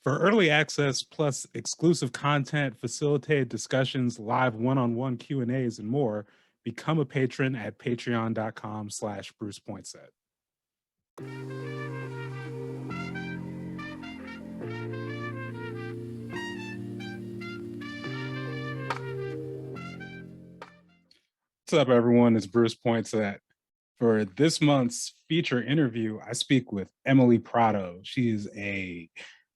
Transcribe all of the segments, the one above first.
For early access plus exclusive content, facilitated discussions, live one-on-one Q&As, and more, become a patron at patreon.com/BrucePointset. What's up, everyone? It's Bruce Pointset. For this month's feature interview, I speak with Emilly Prado. She is a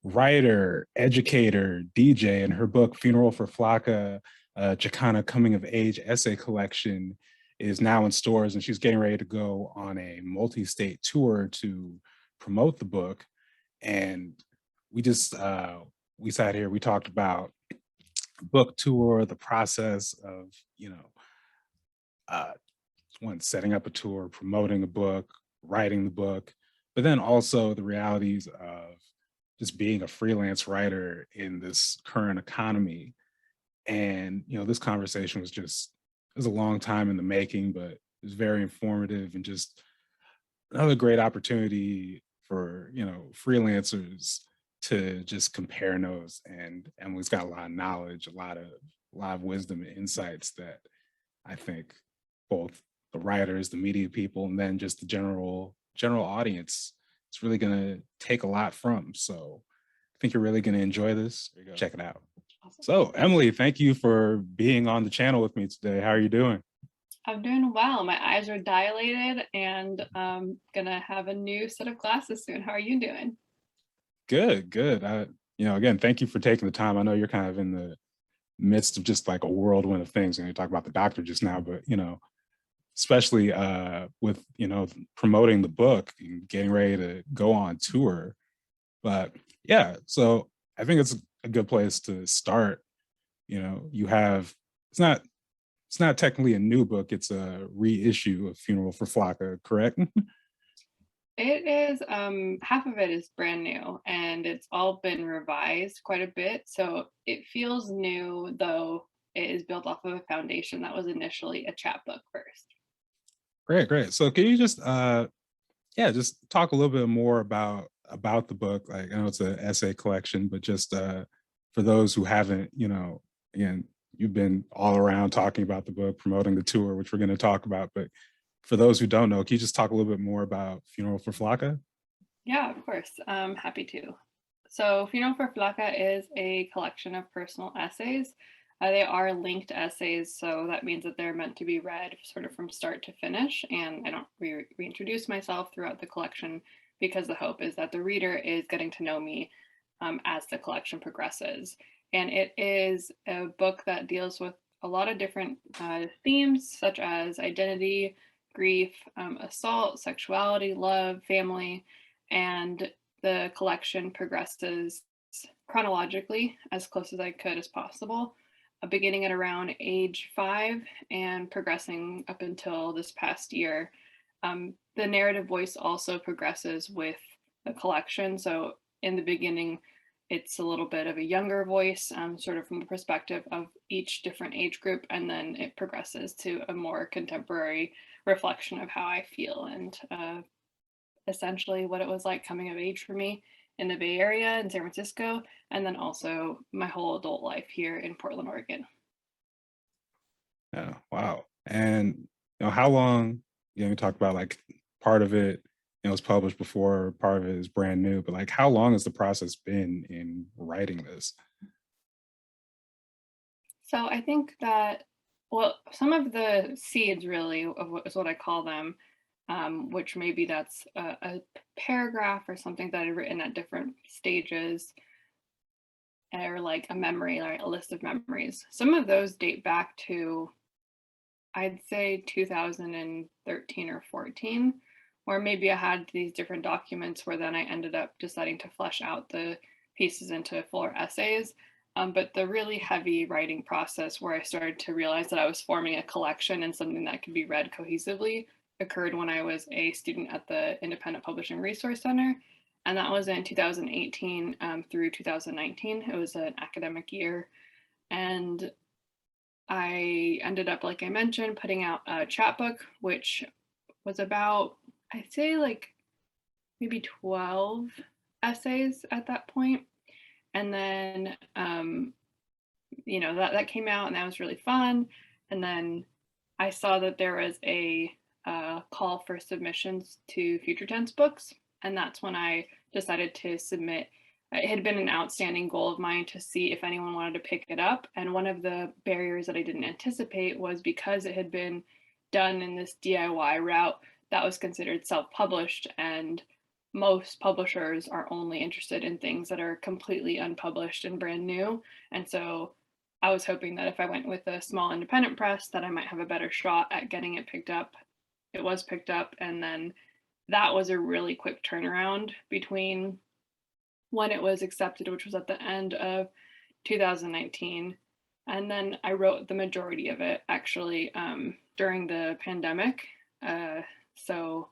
writer, educator, DJ, and her book, Funeral for Flaca, Chicana Coming of Age essay collection, is now in stores, and she's getting ready to go on a multi-state tour to promote the book. And we just, we sat here, we talked about book tour, the process of, uh, one, setting up a tour, promoting a book, writing the book, but then also the realities of just being a freelance writer in this current economy. And this conversation it was a long time in the making, but it was very informative and just another great opportunity for freelancers to just compare notes. And Emily's got a lot of knowledge, a lot of wisdom and insights that I think both the writers, the media people, and then just the general audience, it's really going to take a lot from. So I think you're really going to enjoy this. Check it out. Awesome. So Emily, thank you for being on the channel with me today. How are you doing? I'm doing well. My eyes are dilated and I'm gonna have a new set of glasses soon. How are you doing? Good, good. Again, thank you for taking the time. I know you're kind of in the midst of just like a whirlwind of things, and you talk about the doctor just now, but especially with promoting the book and getting ready to go on tour. But yeah, so I think it's a good place to start. You have it's not technically a new book, it's a reissue of Funeral for Flakka, correct? It is, half of it is brand new and it's all been revised quite a bit. So it feels new, though it is built off of a foundation that was initially a chapbook first. Great, great. So can you just talk a little bit more about the book? Like, I know it's an essay collection, but just for those who haven't, again, you've been all around talking about the book, promoting the tour, which we're going to talk about. But for those who don't know, can you just talk a little bit more about Funeral for Flakka? Yeah, of course. I'm happy to. So, Funeral for Flaca is a collection of personal essays. They are linked essays, so that means that they're meant to be read sort of from start to finish. And I don't reintroduce myself throughout the collection because the hope is that the reader is getting to know me as the collection progresses. And it is a book that deals with a lot of different themes, such as identity, grief, assault, sexuality, love, family, and the collection progresses chronologically as close as I could as possible, beginning at around age 5 and progressing up until this past year. The narrative voice also progresses with the collection. So in the beginning, it's a little bit of a younger voice, sort of from the perspective of each different age group, and then it progresses to a more contemporary reflection of how I feel and essentially what it was like coming of age for me in the Bay Area in San Francisco, and then also my whole adult life here in Portland, Oregon. Yeah, wow. And how long, we talked about like part of it, was published before, part of it is brand new, but like how long has the process been in writing this? So I think that, well, some of the seeds really of what is what I call them, which maybe that's a paragraph or something that I've written at different stages, or like a memory, like a list of memories. Some of those date back to, I'd say 2013 or 14, or maybe I had these different documents where then I ended up deciding to flesh out the pieces into fuller essays. But the really heavy writing process where I started to realize that I was forming a collection and something that could be read cohesively occurred when I was a student at the Independent Publishing Resource Center. And that was in 2018 through 2019. It was an academic year. And I ended up, like I mentioned, putting out a chapbook, which was about, I'd say like maybe 12 essays at that point. And then, that came out and that was really fun. And then I saw that there was a call for submissions to future tense books. And that's when I decided to submit. It had been an outstanding goal of mine to see if anyone wanted to pick it up. And one of the barriers that I didn't anticipate was because it had been done in this DIY route that was considered self published. And most publishers are only interested in things that are completely unpublished and brand new. And so I was hoping that if I went with a small independent press that I might have a better shot at getting it picked up. It was picked up, and then that was a really quick turnaround between when it was accepted, which was at the end of 2019, and then I wrote the majority of it actually during the pandemic. So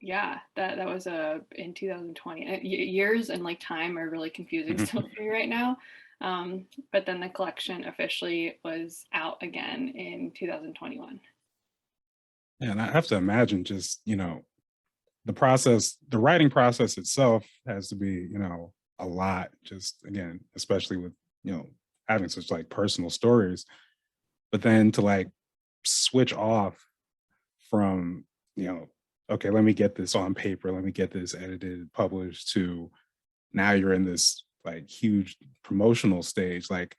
yeah, that was in 2020. Years and like time are really confusing still for me right now. But then the collection officially was out again in 2021. Yeah, and I have to imagine just, the process, the writing process itself has to be, a lot, just again, especially with, having such like personal stories, but then to like switch off from, okay, let me get this on paper, let me get this edited, published, to now you're in this like huge promotional stage. Like,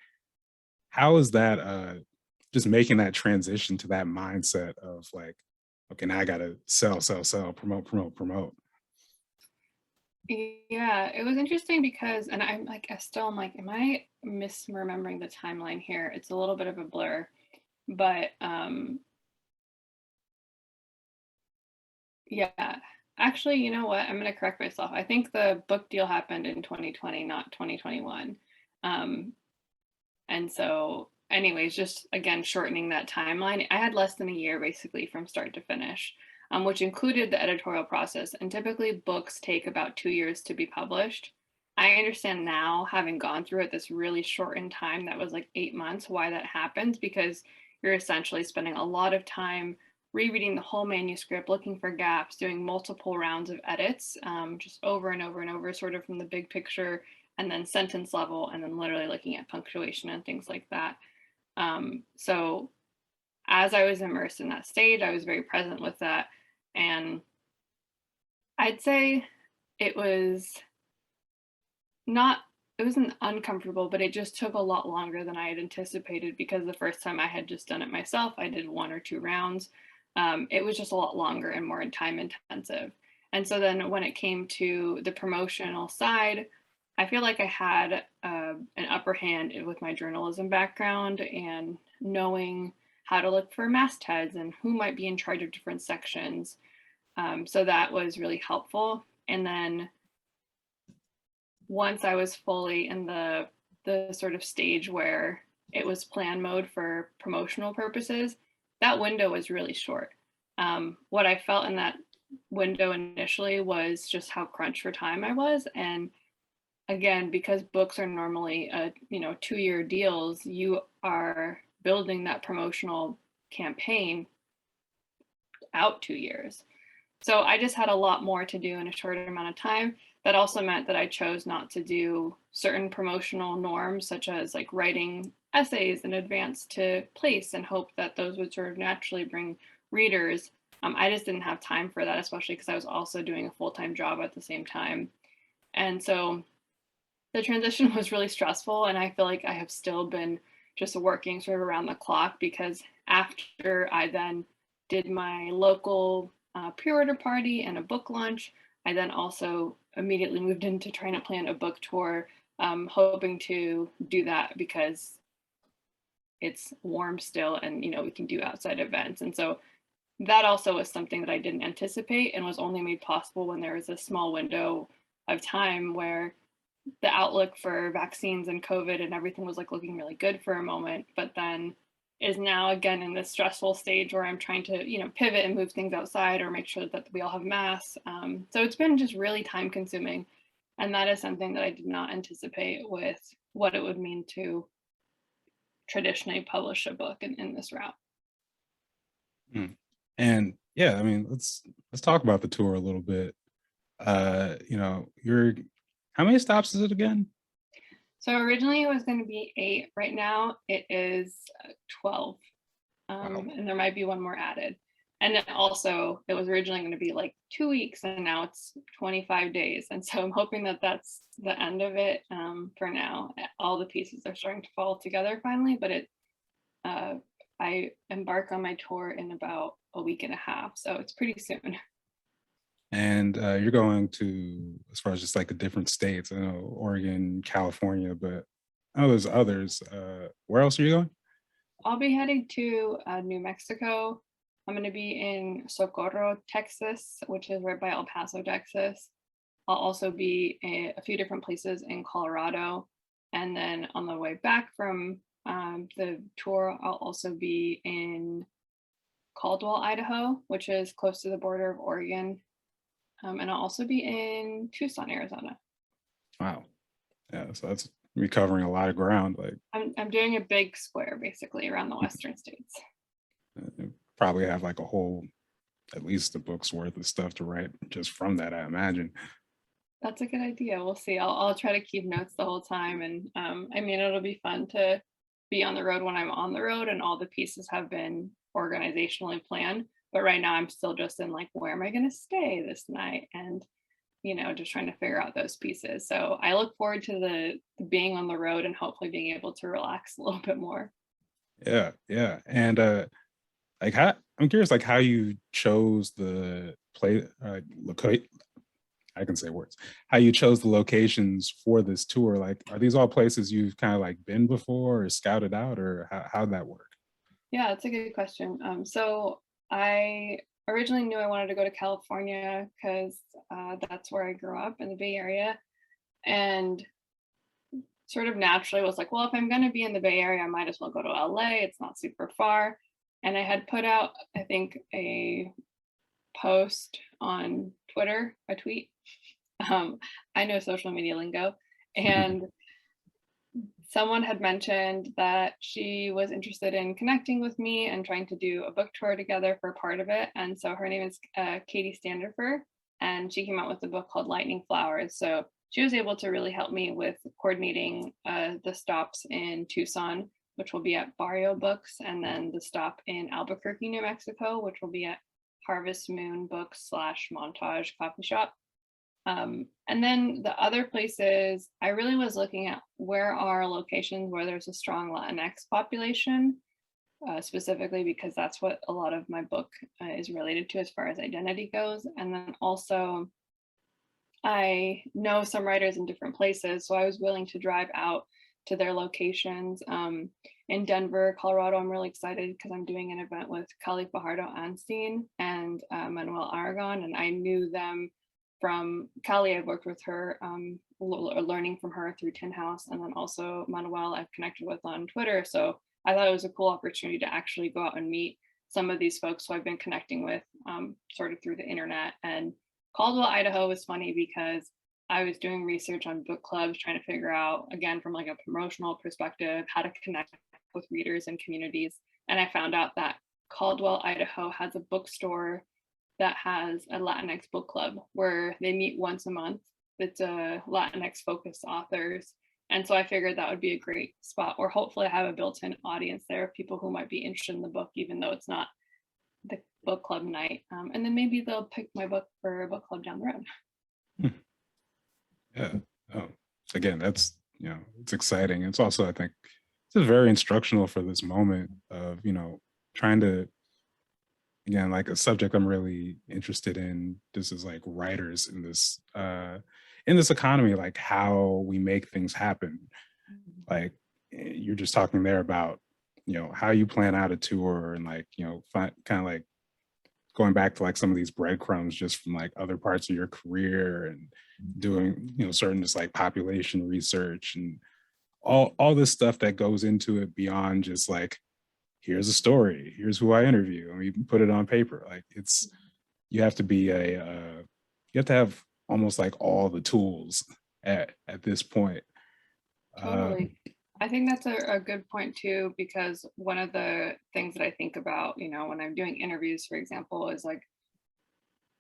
how is that just making that transition to that mindset of like, okay, now I gotta sell, sell, sell, promote, promote, promote. Yeah, it was interesting because, and I'm like, I'm like, am I misremembering the timeline here? It's a little bit of a blur, but yeah. Actually, you know what? I'm going to correct myself. I think the book deal happened in 2020, not 2021. Um, and so, anyways, just again, shortening that timeline, I had less than a year basically from start to finish, which included the editorial process. And typically, books take about 2 years to be published. I understand now, having gone through it this really shortened time that was like 8 months, why that happens, because you're essentially spending a lot of time rereading the whole manuscript, looking for gaps, doing multiple rounds of edits, just over and over and over, sort of from the big picture, and then sentence level, and then literally looking at punctuation and things like that. So as I was immersed in that stage, I was very present with that. And I'd say it was not, it wasn't uncomfortable, but it just took a lot longer than I had anticipated because the first time I had just done it myself, I did 1 or 2 rounds. It was just a lot longer and more time intensive. And so then when it came to the promotional side, I feel like I had an upper hand with my journalism background and knowing how to look for mastheads and who might be in charge of different sections. So that was really helpful. And then once I was fully in the sort of stage where it was plan mode for promotional purposes, that window was really short. What I felt in that window initially was just how crunched for time I was. And again, because books are normally 2-year deals, you are building that promotional campaign out 2 years. So I just had a lot more to do in a shorter amount of time. That also meant that I chose not to do certain promotional norms, such as like writing essays in advance to place and hope that those would sort of naturally bring readers. I just didn't have time for that, especially because I was also doing a full-time job at the same time. And so the transition was really stressful. And I feel like I have still been just working sort of around the clock because after I then did my local pre-order party and a book launch, I then also immediately moved into trying to plan a book tour, hoping to do that because it's warm still and we can do outside events. And so that also was something that I didn't anticipate and was only made possible when there was a small window of time where the outlook for vaccines and COVID and everything was like looking really good for a moment, but then is now again in this stressful stage where I'm trying to, pivot and move things outside or make sure that we all have masks. So it's been just really time consuming. And that is something that I did not anticipate with what it would mean to traditionally publish a book in this route. Mm. And yeah, I mean, let's talk about the tour a little bit. You're how many stops is it again? So originally it was going to be 8. Right now it is 12. Wow. And there might be one more added. And then also, it was originally going to be like 2 weeks, and now it's 25 days. And so I'm hoping that that's the end of it for now. All the pieces are starting to fall together finally, but uh, I embark on my tour in about a week and a half, so it's pretty soon. And you're going to, as far as just like the different states, I know Oregon, California, but I know there's others. Where else are you going? I'll be heading to New Mexico. I'm going to be in Socorro, Texas, which is right by El Paso, Texas. I'll also be a few different places in Colorado. And then on the way back from the tour, I'll also be in Caldwell, Idaho, which is close to the border of Oregon. And I'll also be in Tucson, Arizona. Wow. Yeah, so that's recovering a lot of ground. Like I'm doing a big square basically around the Western states. probably have like a whole, at least a book's worth of stuff to write just from that, I imagine. That's a good idea. We'll see. I'll try to keep notes the whole time, and I mean it'll be fun to be on the road when I'm on the road, and all the pieces have been organizationally planned. But right now I'm still just in like, where am I going to stay this night, and just trying to figure out those pieces. So I look forward to the being on the road and hopefully being able to relax a little bit more. Yeah, yeah. And like how I'm curious like how you chose the play locate I can say words. How you chose the locations for this tour. Like are these all places you've kind of like been before or scouted out, or how'd that work? Yeah, that's a good question. So I originally knew I wanted to go to California because that's where I grew up in the Bay Area, and sort of naturally was like, well, if I'm going to be in the Bay Area, I might as well go to LA. It's not super far. And I had put out, I think, a post on Twitter, a tweet. Um, I know social media lingo. And someone had mentioned that she was interested in connecting with me and trying to do a book tour together for part of it. And so her name is Katie Standifer, and she came out with a book called Lightning Flowers. So she was able to really help me with coordinating the stops in Tucson, which will be at Barrio Books, and then the stop in Albuquerque, New Mexico, which will be at Harvest Moon Books / Montage Coffee Shop. And then the other places, I really was looking at where are locations where there's a strong Latinx population, specifically because that's what a lot of my book is related to as far as identity goes. And then also, I know some writers in different places, so I was willing to drive out to their locations. In Denver, Colorado, I'm really excited because I'm doing an event with Kali Fajardo Anstein and Manuel Aragon, and I knew them from Kali. I've worked with her, learning from her through Tin House, and then also Manuel I've connected with on Twitter. So I thought it was a cool opportunity to actually go out and meet some of these folks who I've been connecting with sort of through the internet. And Caldwell, Idaho was funny because I was doing research on book clubs, trying to figure out, again, from like a promotional perspective, how to connect with readers and communities. And I found out that Caldwell, Idaho has a bookstore that has a Latinx book club where they meet once a month. It's a Latinx focused authors. And so I figured that would be a great spot where hopefully I have a built-in audience there of people who might be interested in the book, even though it's not the book club night. And then maybe they'll pick my book for a book club down the road. Yeah. Oh, again, that's it's exciting. It's also, I think, it's just very instructional for this moment of trying to, again, like a subject I'm really interested in. This is like writers in this economy, like how we make things happen. Like you're just talking there about how you plan out a tour and like kind of like going back to like some of these breadcrumbs just from like other parts of your career and doing certain just like population research and all this stuff that goes into it beyond just like here's a story, here's who I interview, and we put it on paper. Like it's you have to be you have to have almost like all the tools at this point. Totally. I think that's a good point too, because one of the things that I think about, when I'm doing interviews, for example, is like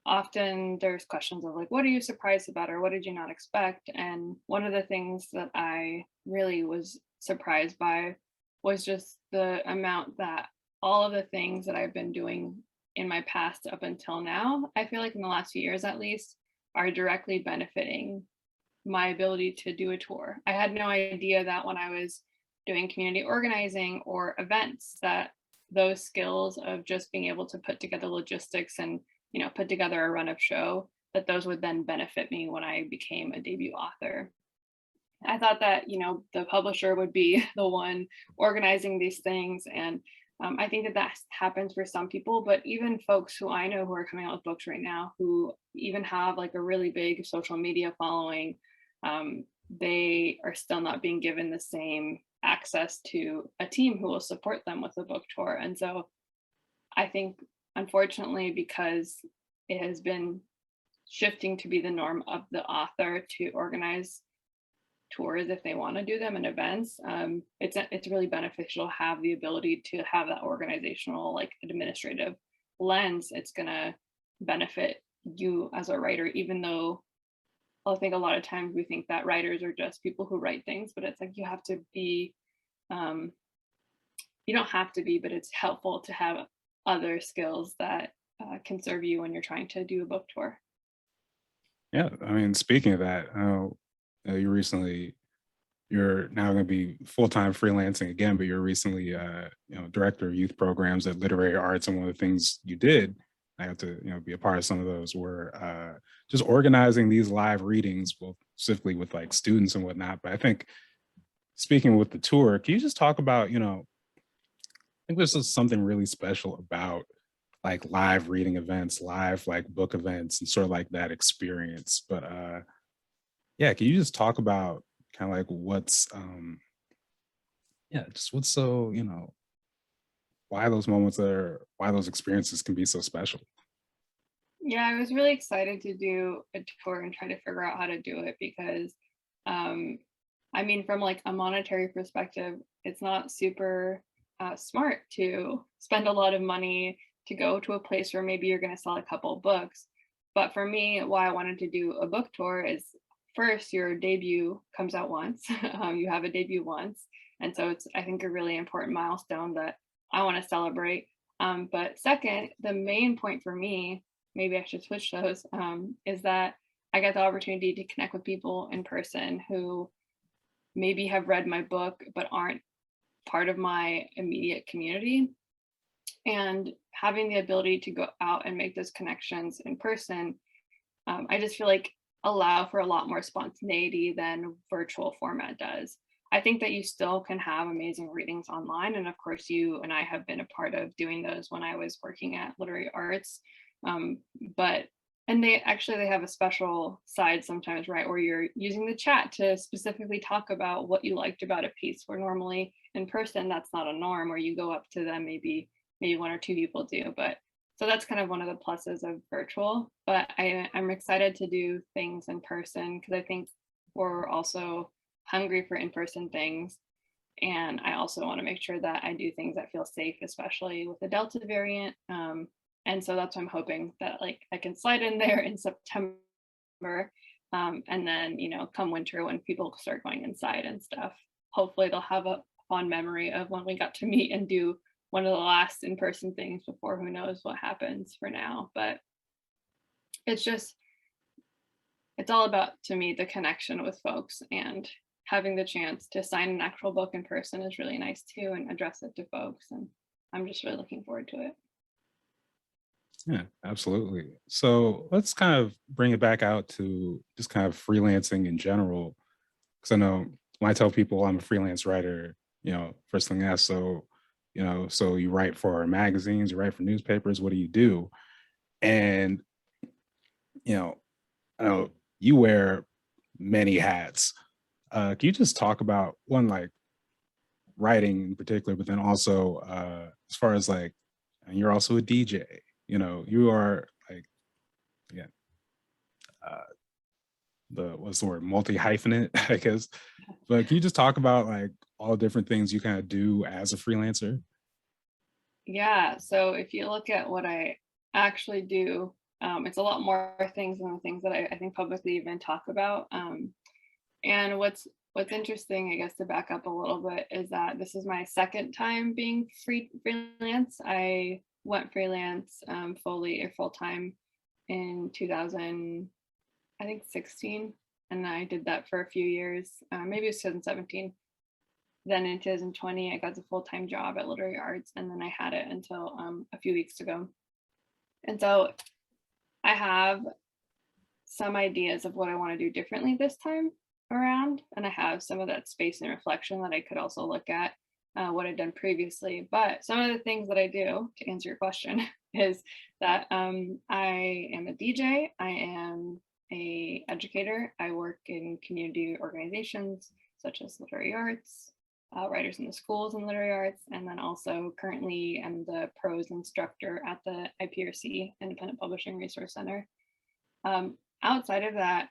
often there's questions of like, what are you surprised about or what did you not expect? And one of the things that I really was surprised by was just the amount that all of the things that I've been doing in my past up until now, I feel like in the last few years at least, are directly benefiting my ability to do a tour. I had no idea that when I was doing community organizing or events that those skills of just being able to put together logistics and put together a run of show, that those would then benefit me when I became a debut author. I thought that, the publisher would be the one organizing these things. And I think that that happens for some people, but even folks who I know who are coming out with books right now, who even have like a really big social media following, they are still not being given the same access to a team who will support them with a book tour. And so I think, unfortunately, because it has been shifting to be the norm of the author to organize tours if they want to do them and events, it's really beneficial to have the ability to have that organizational, like administrative lens. It's going to benefit you as a writer, even though I think a lot of times we think that writers are just people who write things, but it's like you have to be, you don't have to be, but it's helpful to have other skills that can serve you when you're trying to do a book tour. Yeah, I mean, speaking of that, you're now going to be full-time freelancing again, but you're recently, director of youth programs at Literary Arts, and one of the things you did, I got to, be a part of some of those, were just organizing these live readings, well, specifically with like students and whatnot. But I think speaking with the tour, can you just talk about, I think this is something really special about like live reading events, live like book events, and sort of like that experience. But yeah, can you just talk about kind of like what's yeah, just what's so, why those moments are, why those experiences can be so special? Yeah, I was really excited to do a tour and try to figure out how to do it because, um, I mean, from like a monetary perspective, it's not super smart to spend a lot of money to go to a place where maybe you're going to sell a couple books. But for me, why I wanted to do a book tour is first, your debut comes out once. You have a debut once. And so it's, I think, a really important milestone that I want to celebrate. But second, the main point for me, maybe I should switch those, is that I got the opportunity to connect with people in person who maybe have read my book but aren't part of my immediate community. And having the ability to go out and make those connections in person, I just feel like allow for a lot more spontaneity than virtual format does. I think that you still can have amazing readings online. And of course, you and I have been a part of doing those when I was working at Literary Arts. Um, but and they have a special side sometimes, right, where you're using the chat to specifically talk about what you liked about a piece, where normally in person that's not a norm, where you go up to them, maybe one or two people do. But so that's kind of one of the pluses of virtual. But I'm excited to do things in person because I think we're also hungry for in-person things. And I also want to make sure that I do things that feel safe, especially with the Delta variant. And so that's why I'm hoping that like I can slide in there in September. And then, come winter when people start going inside and stuff, hopefully they'll have a fond memory of when we got to meet and do one of the last in-person things before who knows what happens for now. But it's just, it's all about, to me, the connection with folks, and having the chance to sign an actual book in person is really nice too, and address it to folks. And I'm just really looking forward to it. Yeah, absolutely. So let's kind of bring it back out to just kind of freelancing in general. Because I know when I tell people I'm a freelance writer, first thing I ask, so you write for magazines, you write for newspapers, what do you do? And, you know, I know you wear many hats. Can you just talk about one, like writing in particular, but then also as far as like, and you're also a DJ, you are like, yeah, uh, the what's the word, multi hyphenate, I guess. But can you just talk about like all the different things you kind of do as a freelancer? Yeah. So if you look at what I actually do, It's a lot more things than the things that I think publicly even talk about. And what's interesting, I guess, to back up a little bit, is that this is my second time being freelance. I went freelance fully or full time in 2000, I think 16, and I did that for a few years. Maybe it was 2017. Then in 2020, I got the full time job at Literary Arts, and then I had it until a few weeks ago. And so I have some ideas of what I want to do differently this time around, and I have some of that space and reflection that I could also look at what I've done previously. But some of the things that I do, to answer your question, is that I am a DJ, I am a educator, I work in community organizations such as Literary Arts, Writers in the Schools and Literary Arts, and then also currently I'm the prose instructor at the IPRC, Independent Publishing Resource Center. Outside of that,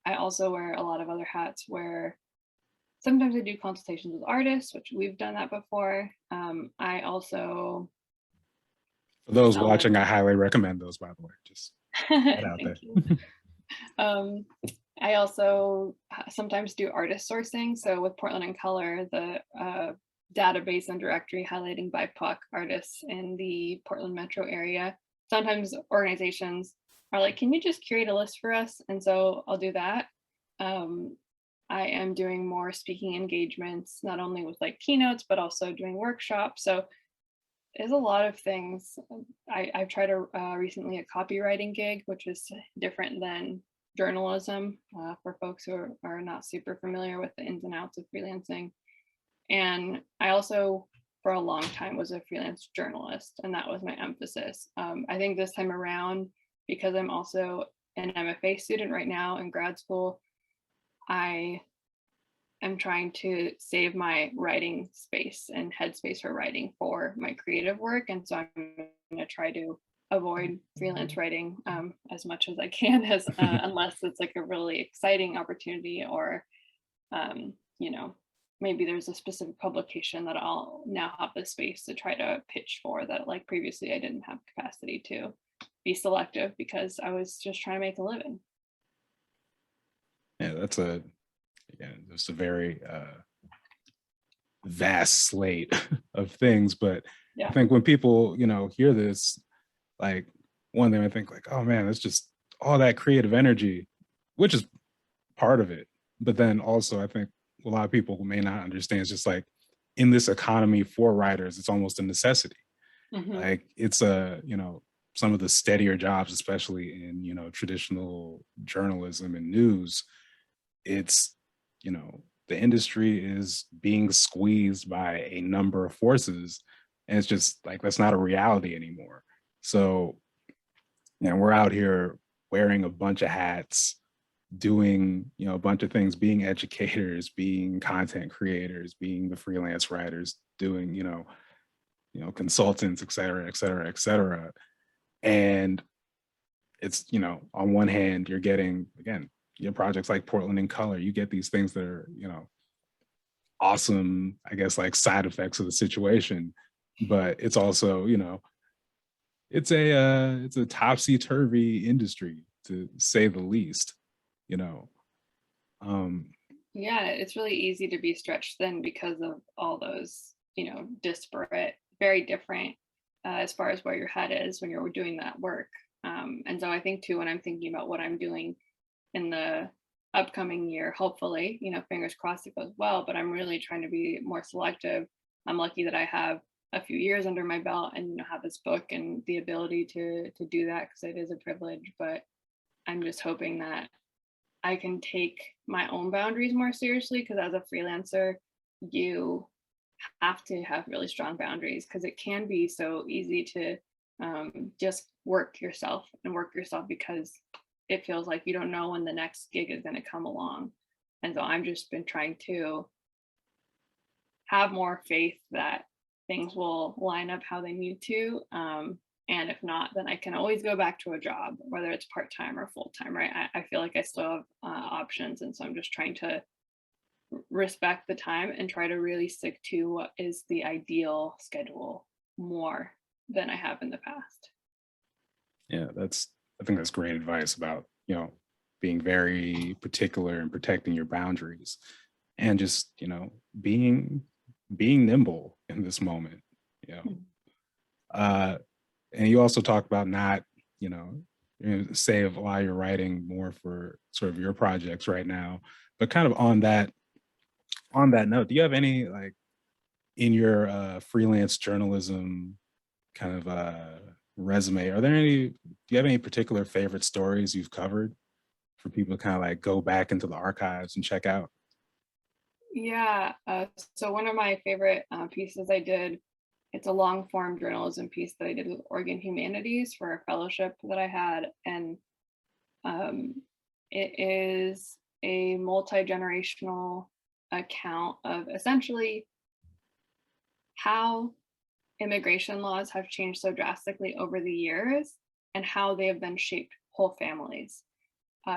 I also wear a lot of other hats where sometimes I do consultations with artists, which we've done that before. I also, For those watching, I highly recommend those, by the way. Just get out there. I also sometimes do artist sourcing. So with Portland in Color, the database and directory highlighting BIPOC artists in the Portland metro area, sometimes organizations are like, can you just create a list for us? And so I'll do that. I am doing more speaking engagements, not only with like keynotes, but also doing workshops. So there's a lot of things. I've tried recently a copywriting gig, which is different than journalism for folks who are not super familiar with the ins and outs of freelancing. And I also, for a long time, was a freelance journalist, and that was my emphasis. I think this time around, because I'm also an MFA student right now in grad school, I am trying to save my writing space and headspace for writing for my creative work. And so I'm going to try to avoid freelance writing as much as I can, unless it's like a really exciting opportunity, or maybe there's a specific publication that I'll now have the space to try to pitch for, that like previously I didn't have capacity to be selective because I was just trying to make a living. Yeah, that's a very vast slate of things. But yeah. I think when people, hear this, like one thing I think like, oh man, it's just all that creative energy, which is part of it. But then also I think a lot of people who may not understand, it's just like in this economy for writers, it's almost a necessity. Mm-hmm. Like it's some of the steadier jobs, especially in, traditional journalism and news, it's, the industry is being squeezed by a number of forces. And it's just like, that's not a reality anymore. So, we're out here wearing a bunch of hats, doing, a bunch of things, being educators, being content creators, being the freelance writers, doing, consultants, et cetera, et cetera, et cetera. And it's, on one hand, you're getting, again, your projects like Portland in Color, you get these things that are, awesome, I guess, like side effects of the situation. But it's also, it's a topsy-turvy industry, to say the least, Yeah, it's really easy to be stretched thin because of all those, disparate, very different as far as where your head is when you're doing that work. And so I think too, when I'm thinking about what I'm doing in the upcoming year, hopefully, fingers crossed it goes well, but I'm really trying to be more selective. I'm lucky that I have a few years under my belt and have this book and the ability to do that, because it is a privilege. But I'm just hoping that I can take my own boundaries more seriously, because as a freelancer, you have to have really strong boundaries, because it can be so easy to just work yourself because it feels like you don't know when the next gig is going to come along. And so I've just been trying to have more faith that things will line up how they need to. And if not, then I can always go back to a job, whether it's part-time or full-time, right? I feel like I still have options. And so I'm just trying to respect the time and try to really stick to what is the ideal schedule more than I have in the past. Yeah, that's I think that's great advice about, being very particular and protecting your boundaries and just, being nimble in this moment, you know. Uh, and you also talk about not, save while you're writing more for sort of your projects right now, but kind of on that note, do you have any like in your freelance journalism kind of resume, are there any, do you have any particular favorite stories you've covered for people to kind of like go back into the archives and check out? Yeah, so one of my favorite pieces I did, it's a long form journalism piece that I did with Oregon Humanities for a fellowship that I had. And um, it is a multi-generational account of essentially how immigration laws have changed so drastically over the years and how they have then shaped whole families.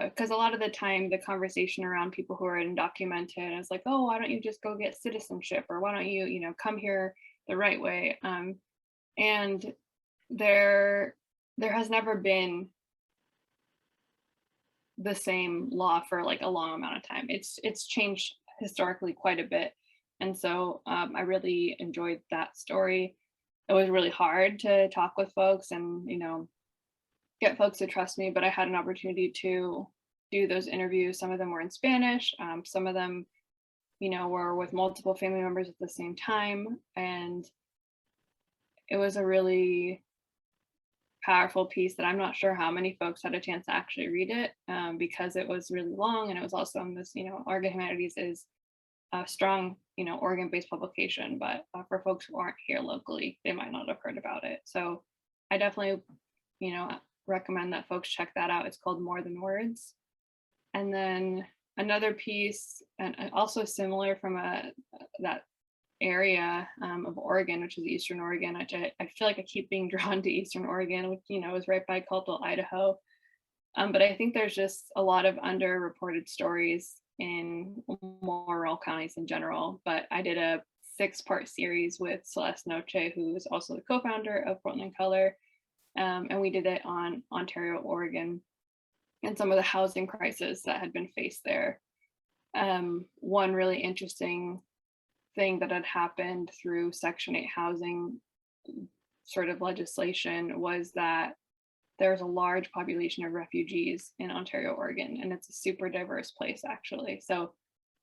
Because a lot of the time, the conversation around people who are undocumented is like, oh, why don't you just go get citizenship, or why don't you, come here the right way? And there has never been the same law for like a long amount of time. It's changed historically quite a bit, and so I really enjoyed that story. It was really hard to talk with folks and get folks to trust me, but I had an opportunity to do those interviews. Some of them were in Spanish, some of them, were with multiple family members at the same time, and it was a really powerful piece that I'm not sure how many folks had a chance to actually read it, because it was really long, and it was also on this, Oregon Humanities is a strong, Oregon-based publication, but for folks who aren't here locally, they might not have heard about it. So I definitely, recommend that folks check that out. It's called More Than Words. And then another piece, and also similar from that area of Oregon, which is Eastern Oregon, which I feel like I keep being drawn to Eastern Oregon, which, is right by Coldwell, Idaho. But I think there's just a lot of underreported stories in more rural counties in general. But I did a 6-part series with Celeste Noche, who is also the co-founder of Portland Color. And we did it on Ontario, Oregon, and some of the housing crisis that had been faced there. One really interesting thing that had happened through Section 8 housing sort of legislation was that there's a large population of refugees in Ontario, Oregon, and it's a super diverse place actually. So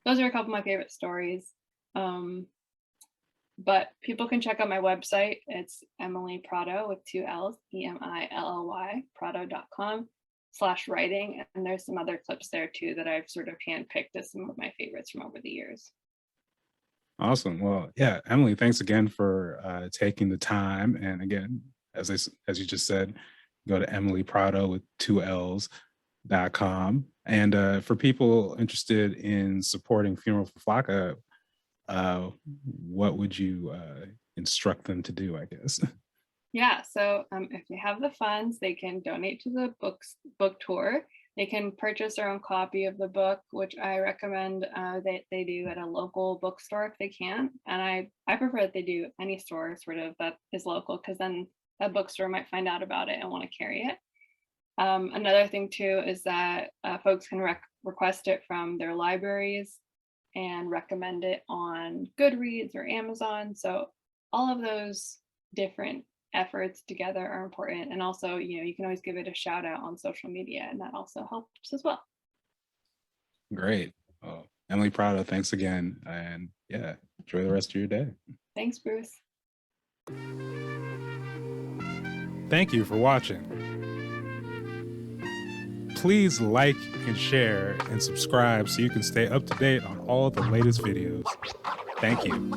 those are a couple of my favorite stories. But people can check out my website. It's Emilly Prado with 2 L's, EMILLY, prado.com/writing. And there's some other clips there too that I've sort of handpicked as some of my favorites from over the years. Awesome. Well, yeah, Emily, thanks again for taking the time. And again, as you just said, go to Emilly Prado with 2 L's.com. And for people interested in supporting Funeral for Flakka, what would you instruct them to do, I guess? Yeah, so if they have the funds, they can donate to the book tour. They can purchase their own copy of the book, which I recommend that they do at a local bookstore if they can. And I prefer that they do any store sort of that is local, because then that bookstore might find out about it and want to carry it. Another thing too is that folks can request it from their libraries and recommend it on Goodreads or Amazon. So all of those different efforts together are important. And also, you can always give it a shout out on social media, and that also helps as well. Great. Well, Emily Prado, thanks again. And yeah, enjoy the rest of your day. Thanks, Bruce. Thank you for watching. Please like and share and subscribe so you can stay up to date on all the latest videos. Thank you.